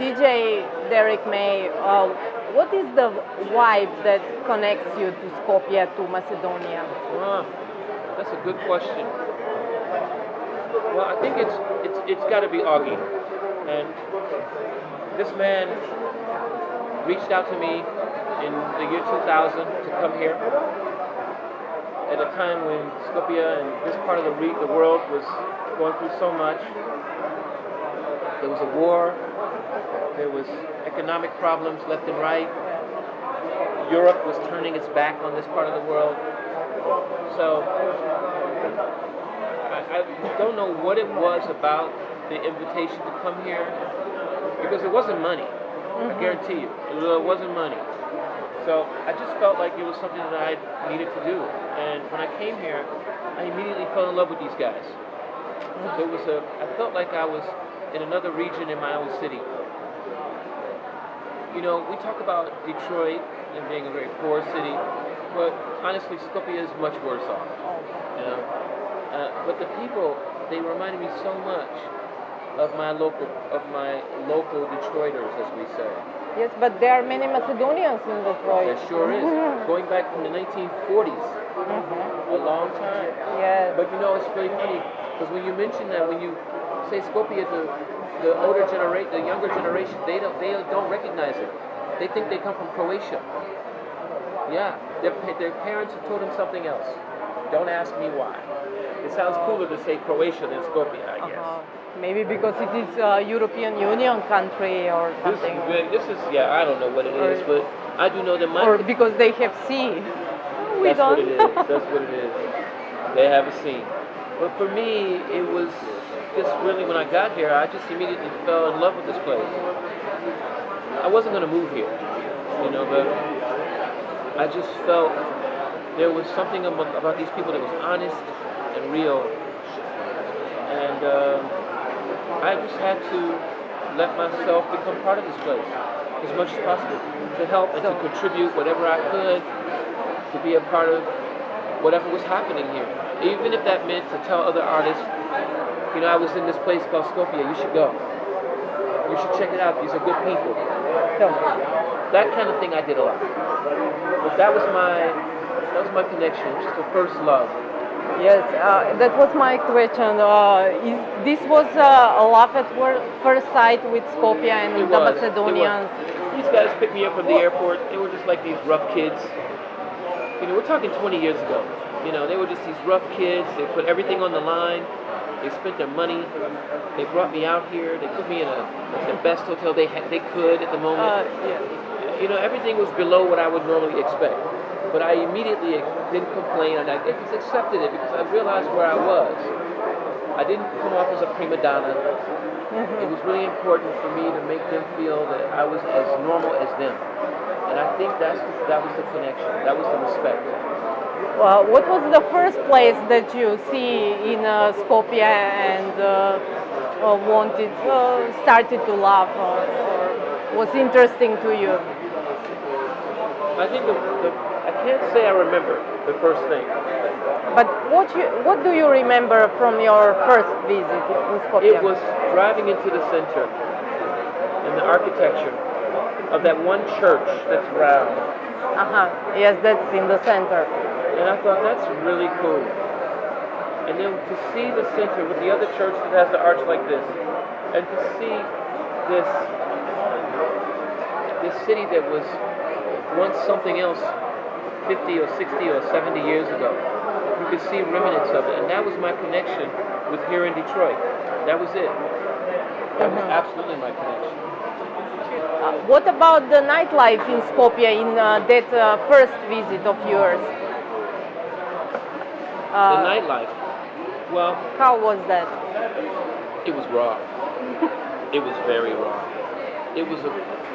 DJ Derrick May, what is the vibe that connects you to Skopje, to Macedonia? That's a good question. Well, I think it's got to be Augie, and this man reached out to me in the year 2000 to come here at a time when Skopje and this part of the world was going through so much. There was a war, there was economic problems left and right. Europe was turning its back on this part of the world. So I don't know what it was about the invitation to come here, because it wasn't money. I guarantee you, it wasn't money. So I just felt like it was something that I needed to do. And when I came here, I immediately fell in love with these guys. I felt like I was in another region in my own city. You know, we talk about Detroit and being a very poor city, but honestly, Skopje is much worse off. You know, but the people, they reminded me so much of my local Detroiters, as we say. Yes, but there are many Macedonians in Detroit. There sure is. Going back from the 1940s, a long time. Yes. But you know, it's really funny because when you mention that, when you say Skopje, the older generation, the younger generation, they don't recognize it. They think they come from Croatia. Yeah, their parents have told them something else. Don't ask me why. It sounds cooler to say Croatia than Skopje, I guess. Maybe because it is a European Union country or something. This is, yeah, I don't know what it is, but I do know that or because they have sea. We That's don't. what it is. That's what it is. They have a sea. But for me, it was just really, when I got here, I just immediately fell in love with this place. I wasn't going to move here, you know, but I just felt there was something about these people that was honest and real. And I just had to let myself become part of this place as much as possible, to help and to contribute whatever I could, to be a part of whatever was happening here. Even if that meant to tell other artists, you know, I was in this place called Skopje, you should go. You should check it out, these are good people. That kind of thing I did a lot. But that was my connection, just the first love. Yes, that was my question. This was a love at first sight with Skopje and the Macedonians? These guys picked me up from the airport. They were just like these rough kids. You know, we're talking 20 years ago. You know, they were just these rough kids. They put everything on the line. They spent their money. They brought me out here. They put me in the best hotel they could at the moment. You know, everything was below what I would normally expect. But I immediately didn't complain, and I just accepted it because I realized where I was. I didn't come off as a prima donna. It was really important for me to make them feel that I was as normal as them. And I think that was the connection. That was the respect. Well, what was the first place that you see in Skopje and started to love or was interesting to you? I think I can't say I remember the first thing. But what do you remember from your first visit in Skopje? It was driving into the center and the architecture of that one church that's round. Yes, that's in the center. And I thought, that's really cool. And then to see the center with the other church that has the arch like this, and to see this city that was once something else 50 or 60 or 70 years ago. You could see remnants of it, and that was my connection with here in Detroit. That was it. That was absolutely my connection. What about the nightlife in Skopje in that first visit of yours? The nightlife, well... How was that? It was raw. It was very raw.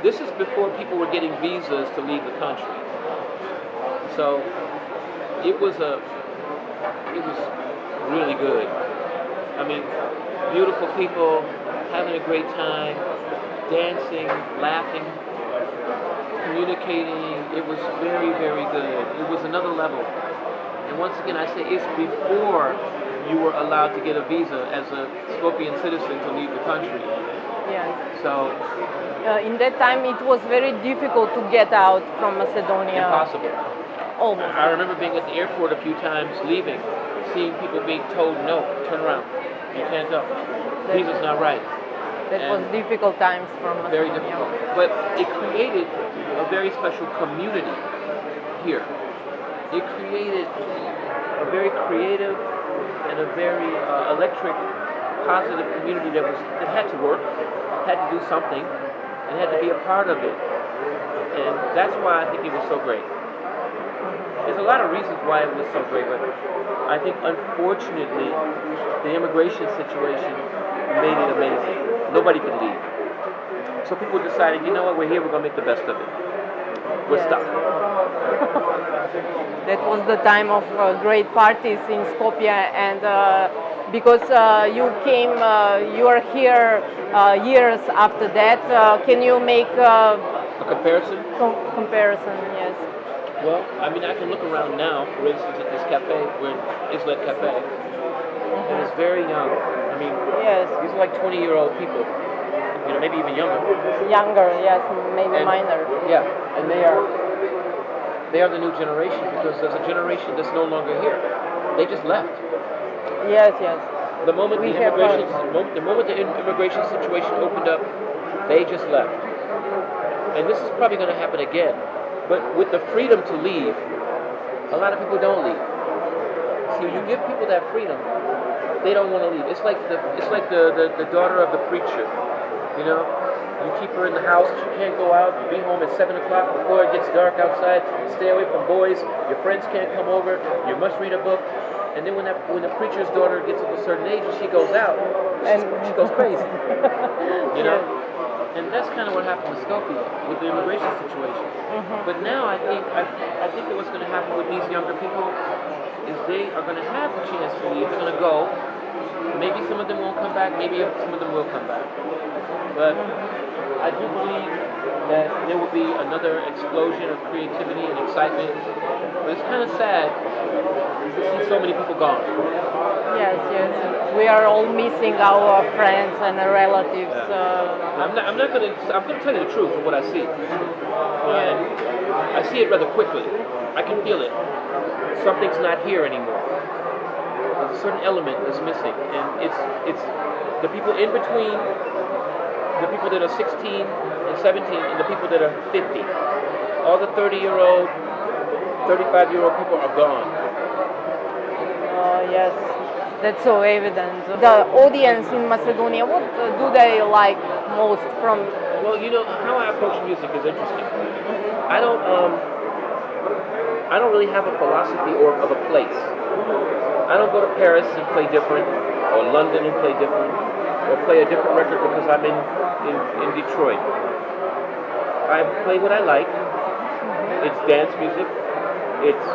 This is before people were getting visas to leave the country. So it was really good. I mean, beautiful people, having a great time, dancing, laughing, communicating. It was very, very good. It was another level. And once again, I say it's before you were allowed to get a visa as a Skopjean citizen to leave the country. Yes. So In that time, it was very difficult to get out from Macedonia. impossible. Almost. I remember being at the airport a few times, leaving, seeing people being told, no, turn around, you can't go. Visa's not right. That was And difficult times from Macedonia. very difficult. But it created a very special community here. It created a very creative and a very electric, positive community that had to work, had to do something, and had to be a part of it. And that's why I think it was so great. There's a lot of reasons why it was so great, but I think unfortunately the immigration situation made it amazing. Nobody could leave. So people decided, you know what, we're here, we're going to make the best of it. We're Yes. stuck. That was the time of great parties in Skopje, and because you came, you are here years after that. Can you make A comparison? comparison? Yes. Well, I mean, I can look around now, for instance, at this cafe, we're in Islet Cafe, and it's very young. I mean, Yes. these are like 20-year-old people, you know, maybe even younger. Younger, yes, maybe And- minor. Yeah, and they are the new generation because there's a generation that's no longer here. They just left. Yes, yes. The moment We the have immigration, the moment the immigration situation opened up, they just left. And this is probably going to happen again. But with the freedom to leave, a lot of people don't leave. See, when you give people that freedom, they don't want to leave. It's like the daughter of the preacher, you know. You keep her in the house, she can't go out, be home at 7 o'clock before it gets dark outside, stay away from boys, your friends can't come over, you must read a book. And then when the preacher's daughter gets of a certain age and she goes out, she goes crazy. You know? And that's kind of what happened with Skopje, with the immigration situation. But now I think that what's going to happen with these younger people is they are going to have the chance to leave, they're going to go. Maybe some of them won't come back, maybe some of them will come back. But I do believe that there will be another explosion of creativity and excitement. But it's kind of sad to see so many people gone. Yes, yes. We are all missing our friends and relatives. I'm gonna tell you the truth of what I see. And I see it rather quickly. I can feel it. Something's not here anymore. There's a certain element that's missing, and it's the people in between, the people that are 16 and 17, and the people that are 50. All the 30-year-old, 35-year-old people are gone. Yes, that's so evident. The audience in Macedonia, what do they like most from? Well, you know how I approach music is interesting. I don't really have a philosophy or of a place. I don't go to Paris and play different, or London and play different, or play a different record because I'm in Detroit. I play what I like. It's dance music. It's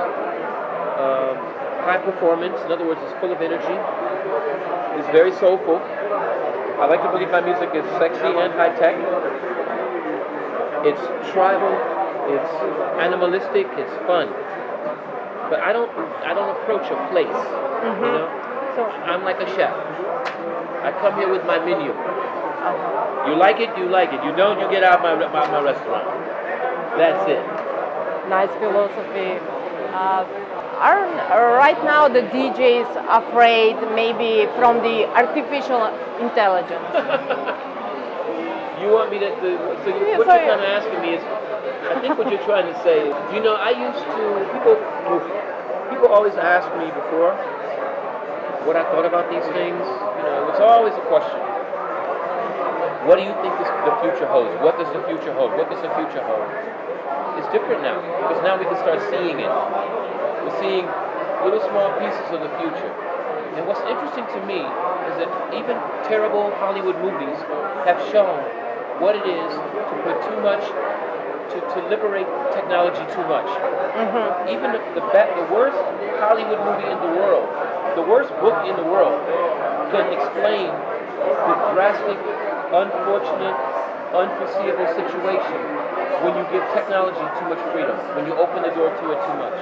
high performance. In other words, it's full of energy. It's very soulful. I like to believe my music is sexy and high tech. It's tribal. It's animalistic. It's fun. But I don't approach a place. You know, So, I'm like a chef. I come here with my menu. You like it, you like it. You don't, you get out of my restaurant. That's it. nice philosophy. Are right now the DJs afraid maybe from the artificial intelligence? You want me to? What you're kind of asking me is, I think what you're trying to say is, you know, I used to people always ask me before what I thought about these things. You know, it's always a question. What do you think the future holds? What does the future hold? What does the future hold? It's different now because now we can start seeing it. We're seeing little small pieces of the future. And what's interesting to me is that even terrible Hollywood movies have shown what it is to put too much, to liberate technology too much. Even the worst Hollywood movie in the world, the worst book in the world, can explain the drastic, unfortunate, unforeseeable situation when you give technology too much freedom, when you open the door to it too much.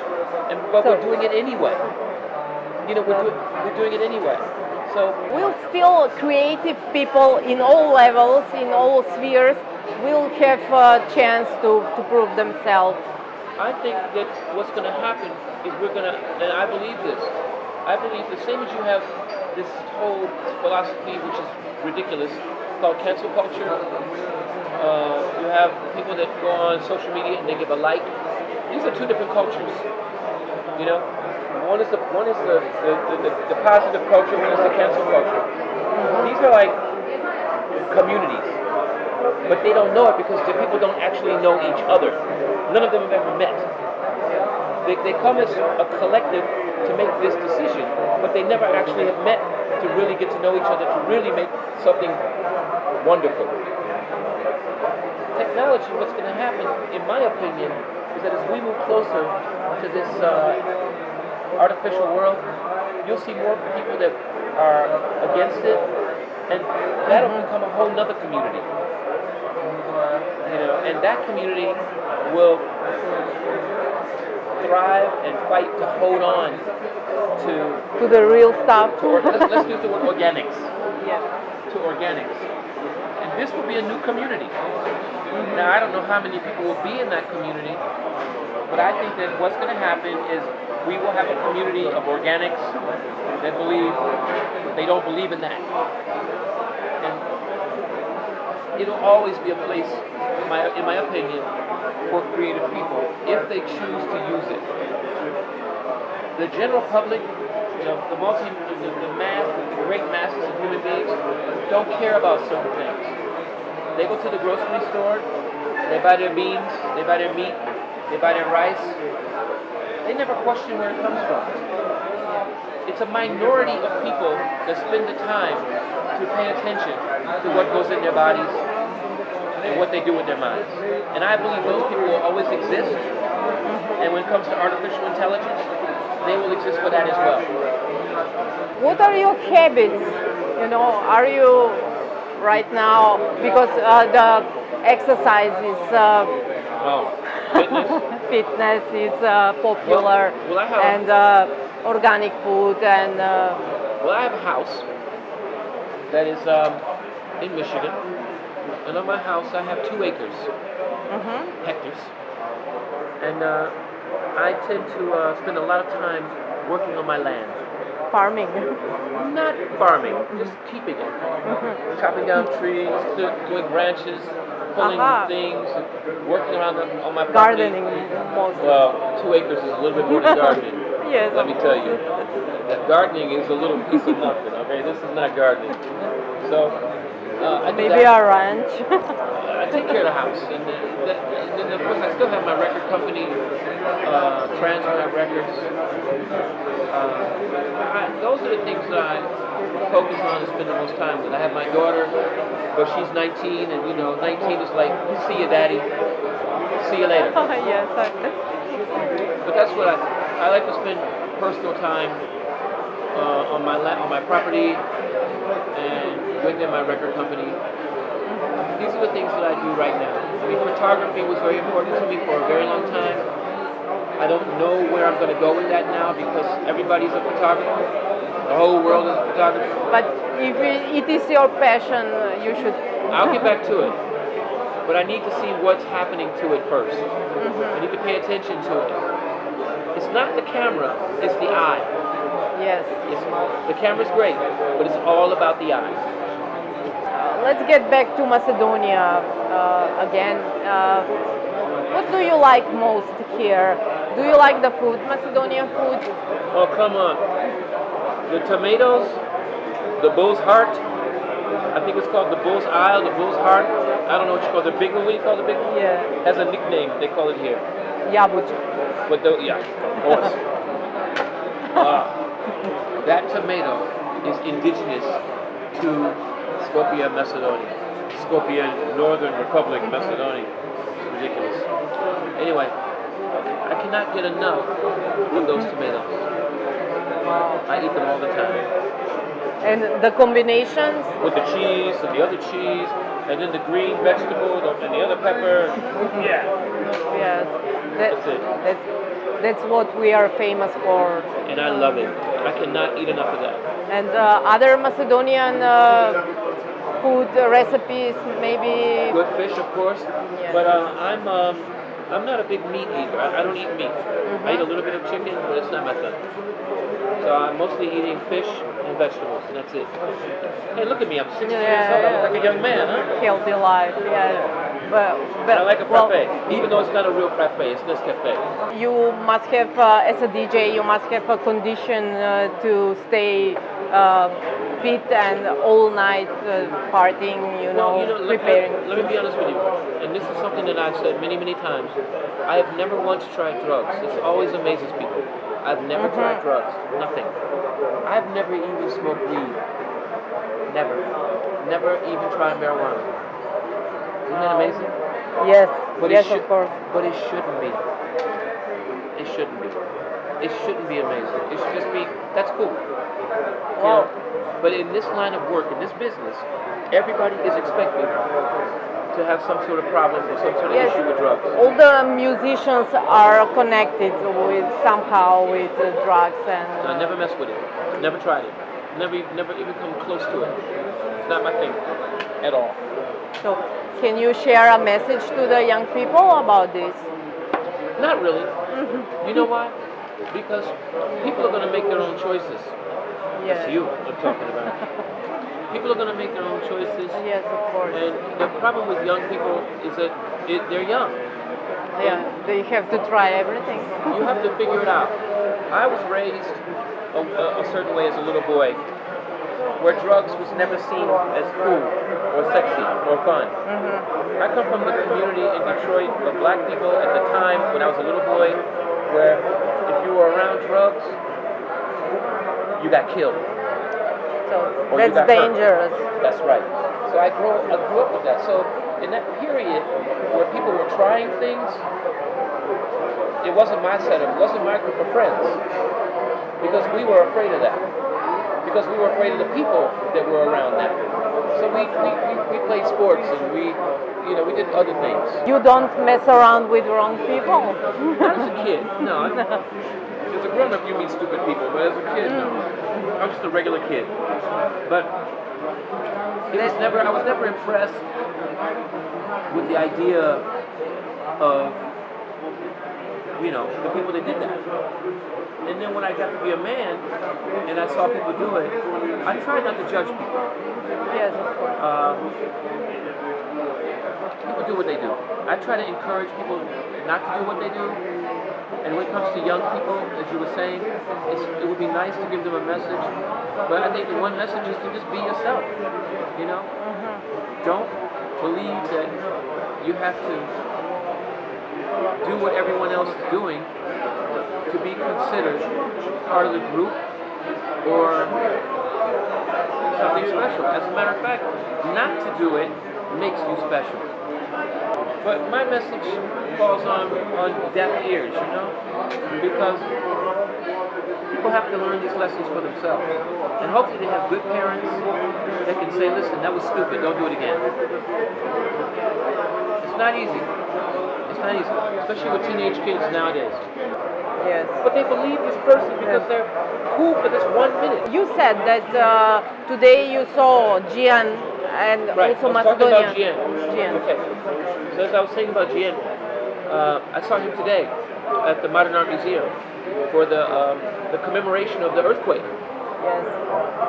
But we're doing it anyway. You know, we're doing it anyway. So Will still creative people in all levels, in all spheres, will have a chance to prove themselves. I think that what's going to happen is we're going to, and I believe this, I believe the same as you have this whole philosophy, which is ridiculous, called cancel culture. You have people that go on social media and they give a like. These are two different cultures. You know, one is the positive culture, one is the cancel culture. These are like communities, but they don't know it because the people don't actually know each other. None of them have ever met. They come as a collective to make this decision, but they never actually have met to really get to know each other, to really make something wonderful. Technology, what's going to happen, in my opinion, is that as we move closer to this artificial world, you'll see more people that are against it, and that'll become a whole nother community. You know, and that community will thrive and fight to hold on to the real stuff. Let's use the word organics. Yeah. To organics. And this will be a new community. Now, I don't know how many people will be in that community, but I think that what's going to happen is we will have a community of organics that believe they don't believe in that. And it'll always be a place, in my opinion, for creative people if they choose to use it. The general public, you know, the great masses of human beings don't care about certain things. They go to the grocery store, they buy their beans, they buy their meat, they buy their rice. They never question where it comes from. It's a minority of people that spend the time to pay attention to what goes in their bodies and what they do with their minds. And I believe those people will always exist. And when it comes to artificial intelligence, they will exist for that as well. What are your habits? You know, are you right now, because the exercise is fitness is popular, and organic food, and well, I have a house that is in Michigan, and on my house I have 2 acres, hectares, and I tend to spend a lot of time working on my land. Farming. Not farming, just keeping it. Chopping down trees, doing branches, pulling things, working around on my property. Gardening mostly. Well, 2 acres is a little bit more than gardening. Yes. Let me tell you. That gardening is a little piece of nothing, okay? This is not gardening. So, I do maybe that. a ranch. I take care of the house, and then of course I still have my record company, Transcribe Records. Those are the things that I focus on and spend the most time with. I have my daughter, but she's 19, and you know, 19 is like, see you, daddy, see you later. Yes. But that's what I like to spend personal time on my property and within my record company. These are the things that I do right now. I mean, photography was very important to me for a very long time. I don't know where I'm going to go with that now because everybody's a photographer. The whole world is a photographer. But if it is your passion, you should... I'll get back to it. But I need to see what's happening to it first. I need to pay attention to it. It's not the camera, it's the eye. Yes. The camera's great, but it's all about the eye. Let's get back to Macedonia again. What do you like most here? Do you like the food, Macedonian food? Oh, come on. The tomatoes, the bull's heart. I think it's called the bull's eye, the bull's heart. I don't know what you call it. The big one, what do you call the big one? Yeah. Has a nickname, they call it here. Jabučak. But yeah, of course. That tomato is indigenous to Skopje, Macedonia. Skopje, Northern Republic, Macedonia. It's ridiculous. Anyway, I cannot get enough of those tomatoes. I eat them all the time. And the combinations? With the cheese and the other cheese, and then the green vegetable and the other pepper. Yeah. Yes. That's it. That's what we are famous for. And I love it. I cannot eat enough of that. And other Macedonian food recipes, maybe. Good fish, of course. Yeah. But I'm not a big meat eater. I don't eat meat. I eat a little bit of chicken, but it's not my thing. So I'm mostly eating fish and vegetables, and that's it. Hey, look at me. I'm 60 years old. I look like a young man, huh? Healthy life, yes. But I like a frappe, even though it's not a real frappe. It's Nescafe. You must have, as a DJ, you must have a condition to stay fit and all night partying, preparing. Let me be honest with you, and this is something that I've said many, many times. I have never once tried drugs. This always amazes people. I've never tried drugs. Nothing. I've never even smoked weed. Never. Never even tried marijuana. Isn't that amazing? Yes, But yes, of course. But it shouldn't be. It shouldn't be. It shouldn't be amazing. It should just be, that's cool. Wow. But in this line of work, in this business, everybody is expected to have some sort of problem or some sort of issue with drugs. All the musicians are connected with somehow with drugs and. So I never messed with it. Never tried it. Never even come close to it. It's not my thing at all. So, can you share a message to the young people about this? Not really. You know why? Because people are going to make their own choices. Yes. It's you I'm talking about. People are going to make their own choices. Yes, of course. And the problem with young people is that they're young. Yeah, they have to try everything. You have to figure it out. I was raised a certain way as a little boy, where drugs was never seen as cool or sexy or fun. I come from the community in Detroit of black people at the time when I was a little boy, where if you were around drugs, you got killed. So Or you that's got dangerous. hurt. That's right. So I grew up with that. So in that period where people were trying things, it wasn't my setup, it wasn't my group of friends. Because we were afraid of that. Because we were afraid of the people that were around that. So we played sports and we did other things. You don't mess around with wrong people. Not as a kid, no. As a grown-up, you meet stupid people, but as a kid, no. I was just a regular kid. But I was never impressed with the idea of, the people that did that. And then when I got to be a man and I saw people do it, I tried not to judge people. Yes, of course. People do what they do. I try to encourage people not to do what they do. And when it comes to young people, as you were saying, it would be nice to give them a message. But I think the one message is to just be yourself. Don't believe that you have to do what everyone else is doing to be considered part of the group or something special. As a matter of fact, not to do it makes you special. But my message falls on deaf ears, because people have to learn these lessons for themselves. And hopefully they have good parents that can say, listen, that was stupid, don't do it again. It's not easy. It's not easy, especially with teenage kids nowadays. Yes. But they believe this person because they're cool for this 1 minute. You said that today you saw Gian and also Macedonia. Talking about Gian. Okay. So as I was saying about Gian, I saw him today at the Modern Art Museum for the commemoration of the earthquake. Yes.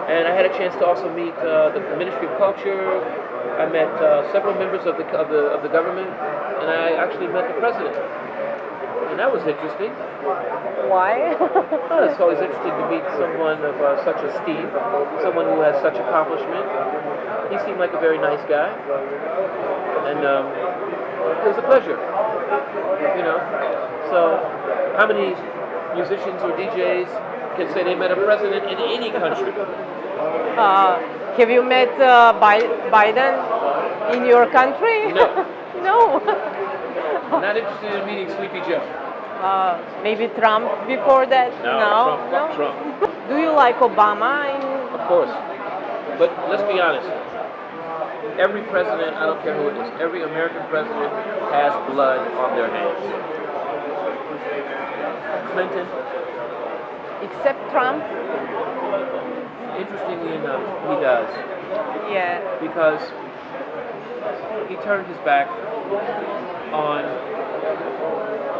And I had a chance to also meet the Ministry of Culture. I met several members of the government, and I actually met the president. And that was interesting. Why? Well, it's always interesting to meet someone of such esteem, someone who has such accomplishment. He seemed like a very nice guy, and it was a pleasure. So how many musicians or DJs can say they met a president in any country? Have you met Biden in your country? No. No. Not interested in meeting Sleepy Joe. Maybe Trump before that? No. No? Trump. Do you like Obama? Of course. But let's be honest. Every president, I don't care who it is, every American president has blood on their hands. Clinton. Except Trump? Interestingly enough, he does. Yeah. Because he turned his back on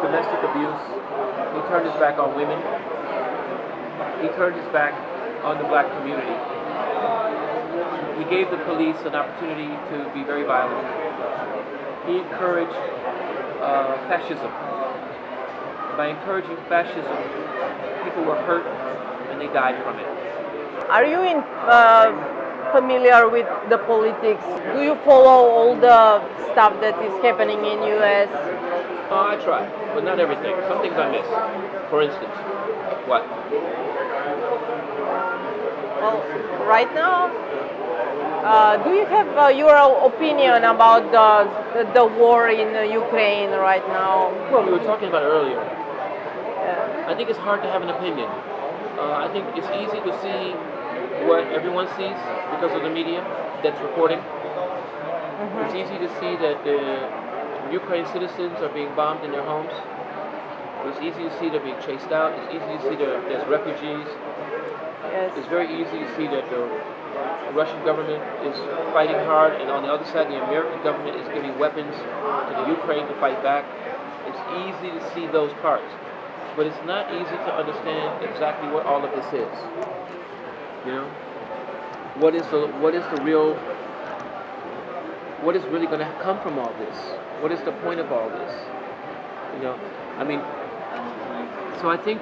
domestic abuse. He turned his back on women. He turned his back on the black community. He gave the police an opportunity to be very violent. He encouraged fascism. By encouraging fascism, people were hurt and they died from it. Are you familiar with the politics? Do you follow all the stuff that is happening in US? I try, but not everything. Some things I miss. For instance, what? Well, right now, do you have your opinion about the war in Ukraine right now? Well, we were talking about it earlier. I think it's hard to have an opinion. I think it's easy to see what everyone sees because of the media that's reporting. Mm-hmm. It's easy to see that the Ukraine citizens are being bombed in their homes. It's easy to see they're being chased out. It's easy to see there's refugees. Yes. It's very easy to see that the Russian government is fighting hard, and on the other side, the American government is giving weapons to the Ukraine to fight back. It's easy to see those parts. But it's not easy to understand exactly what all of this is. You know, what is really going to come from all this? What is the point of all this? You know, I mean, so I think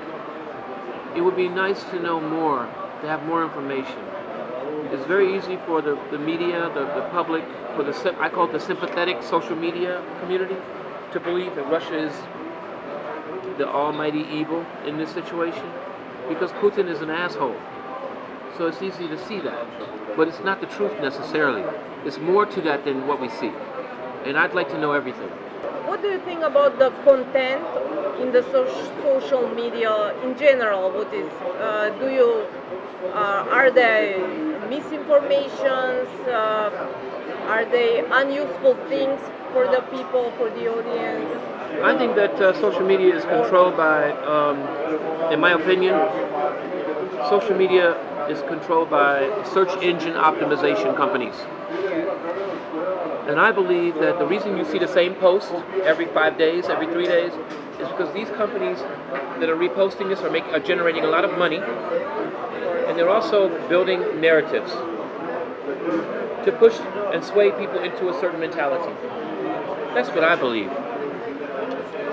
it would be nice to know more, to have more information. It's very easy for the media, the public, for I call it the sympathetic social media community, to believe that Russia is the almighty evil in this situation, because Putin is an asshole. So it's easy to see that. But it's not the truth necessarily. It's more to that than what we see. And I'd like to know everything. What do you think about the content in the social media in general? What is, are they misinformations? Are they unuseful things for the people, for the audience? I think that social media is controlled by, in my opinion, social media is controlled by search engine optimization companies. And I believe that the reason you see the same post every 5 days, every 3 days, is because these companies that are reposting this are generating a lot of money, and they're also building narratives to push and sway people into a certain mentality. That's what I believe.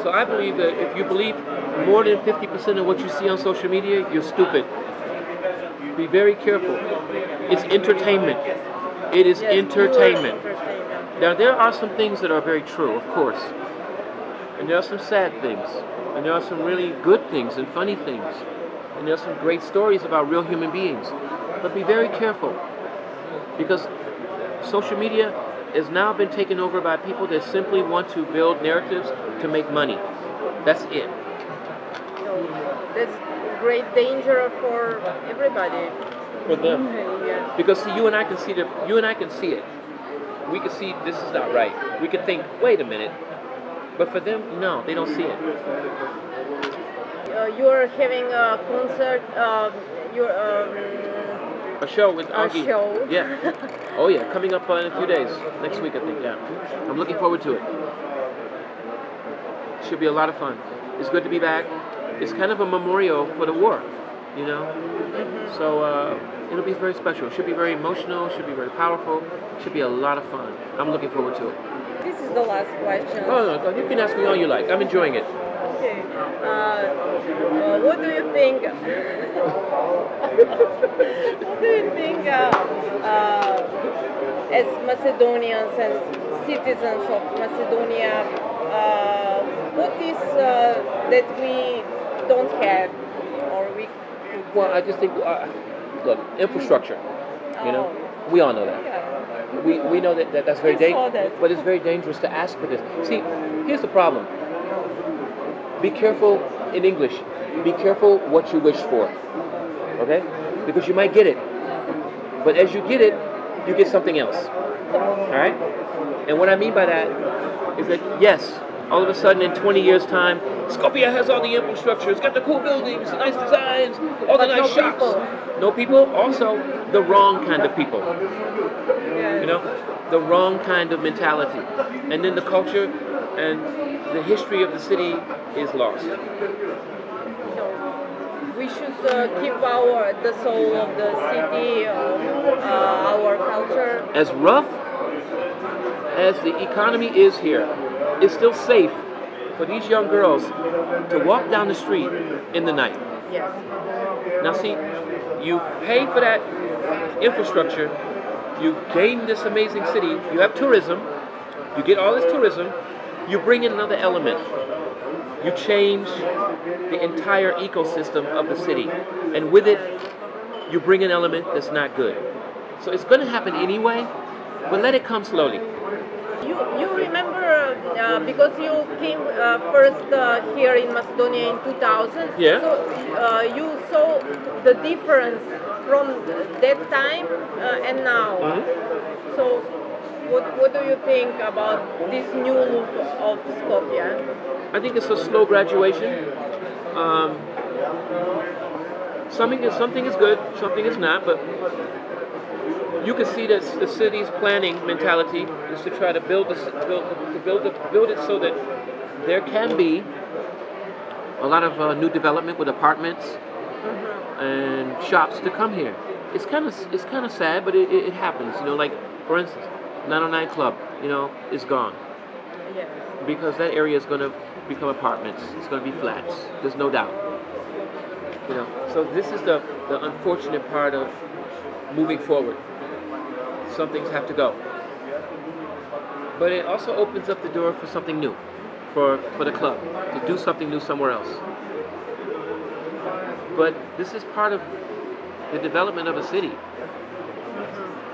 So I believe that if you believe more than 50% of what you see on social media, you're stupid. Be very careful. It's entertainment. It is entertainment. Now, there are some things that are very true, of course. And there are some sad things. And there are some really good things and funny things. And there are some great stories about real human beings. But be very careful. Because social media has now been taken over by people that simply want to build narratives to make money. That's it. That's great danger for everybody. For them. Yeah. Because see, you and I can see it. We can see this is not right. We can think, wait a minute. But for them, no, they don't see it. You're having a concert. A show with Augie. A show. Yeah. Oh yeah, coming up in a few days. Next week, I think. Yeah. I'm looking forward to it. Should be a lot of fun. It's good to be back. It's kind of a memorial for the war, you know. Mm-hmm. So it'll be very special. Should be very emotional. Should be very powerful. Should be a lot of fun. I'm looking forward to it. This is the last question. Oh no, you can ask me all you like. I'm enjoying it. Okay. What do you think? What do you think as Macedonians and citizens of Macedonia? What is that we don't have, or we? Well, I just think, look, infrastructure. You know, we all know that. Yeah. We know that's very dangerous, but it's very dangerous to ask for this. See, here's the problem. Be careful in English. Be careful what you wish for. Okay? Because you might get it. But as you get it, you get something else. All right? And what I mean by that is that, yes, all of a sudden in 20 years' time, Skopje has all the infrastructure, it's got the cool buildings, the nice designs, all the nice shops. No people, also the wrong kind of people. You know, the wrong kind of mentality. And then the culture and the history of the city is lost. We should keep the soul of the city, our culture. As rough as the economy is here, it's still safe for these young girls to walk down the street in the night. Yes. Now see, you pay for that infrastructure, you gain this amazing city, you have tourism, you get all this tourism, you bring in another element. You change the entire ecosystem of the city, and with it, you bring an element that's not good. So it's going to happen anyway, but let it come slowly. You remember because you came first here in Macedonia in 2000. Yeah. So you saw the difference from that time and now. Mm-hmm. So what do you think about this new look of Skopje? I think it's a slow graduation. Something is good, something is not, but you can see that the city's planning mentality is to try to build it so that there can be a lot of new development with apartments and shops to come here. It's kind of sad, but it happens. You know, like for instance, 909 Club, you know, is gone. Yeah. Because that area is going to become apartments. It's going to be flats. There's no doubt. You know, so this is the unfortunate part of moving forward. Some things have to go. But it also opens up the door for something new, for the club, to do something new somewhere else. But this is part of the development of a city.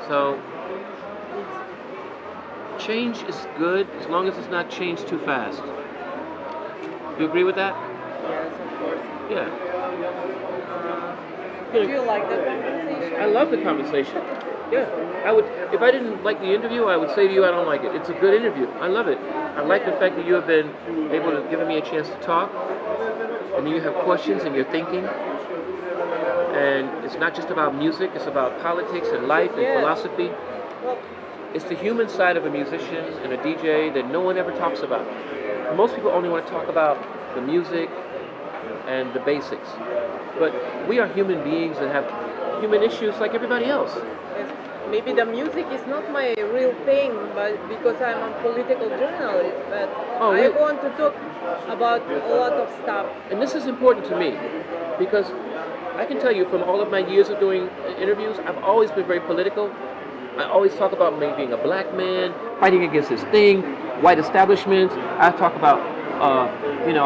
So change is good as long as it's not changed too fast. Do you agree with that? Yes, of course. Yeah. Do you like the conversation? I love the conversation. Yeah. I would, if I didn't like the interview, I would say to you I don't like it. It's a good interview. I love it. I like the fact that you have been able to give me a chance to talk, and then you have questions and you're thinking. And it's not just about music, it's about politics and life and philosophy. Well, it's the human side of a musician and a DJ that no one ever talks about. Most people only want to talk about the music and the basics. But we are human beings that have human issues like everybody else. maybe the music is not my real thing, but because I'm a political journalist, but I want to talk about a lot of stuff. And this is important to me, because I can tell you from all of my years of doing interviews, I've always been very political. I always talk about me being a black man, fighting against this thing, white establishments. I talk about,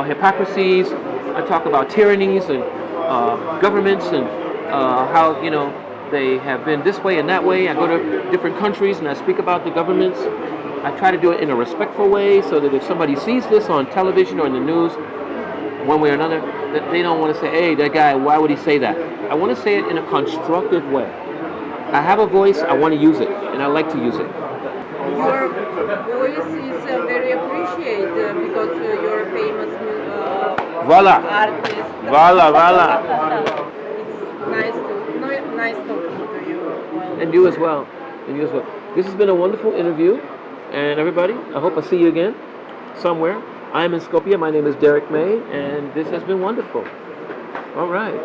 hypocrisies. I talk about tyrannies and governments and how, they have been this way and that way. I go to different countries and I speak about the governments. I try to do it in a respectful way so that if somebody sees this on television or in the news, one way or another, that they don't want to say, hey, that guy, why would he say that? I want to say it in a constructive way. I have a voice, I want to use it, and I like to use it. Your voice is very appreciated because you're a famous artist. Voila. It's nice talking to you. Well, And you as well. This has been a wonderful interview, and everybody, I hope I see you again somewhere. I am in Skopje. My name is Derrick May, and this has been wonderful. All right.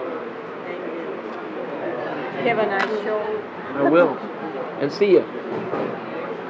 Thank you. Have a nice show. I will. And see you.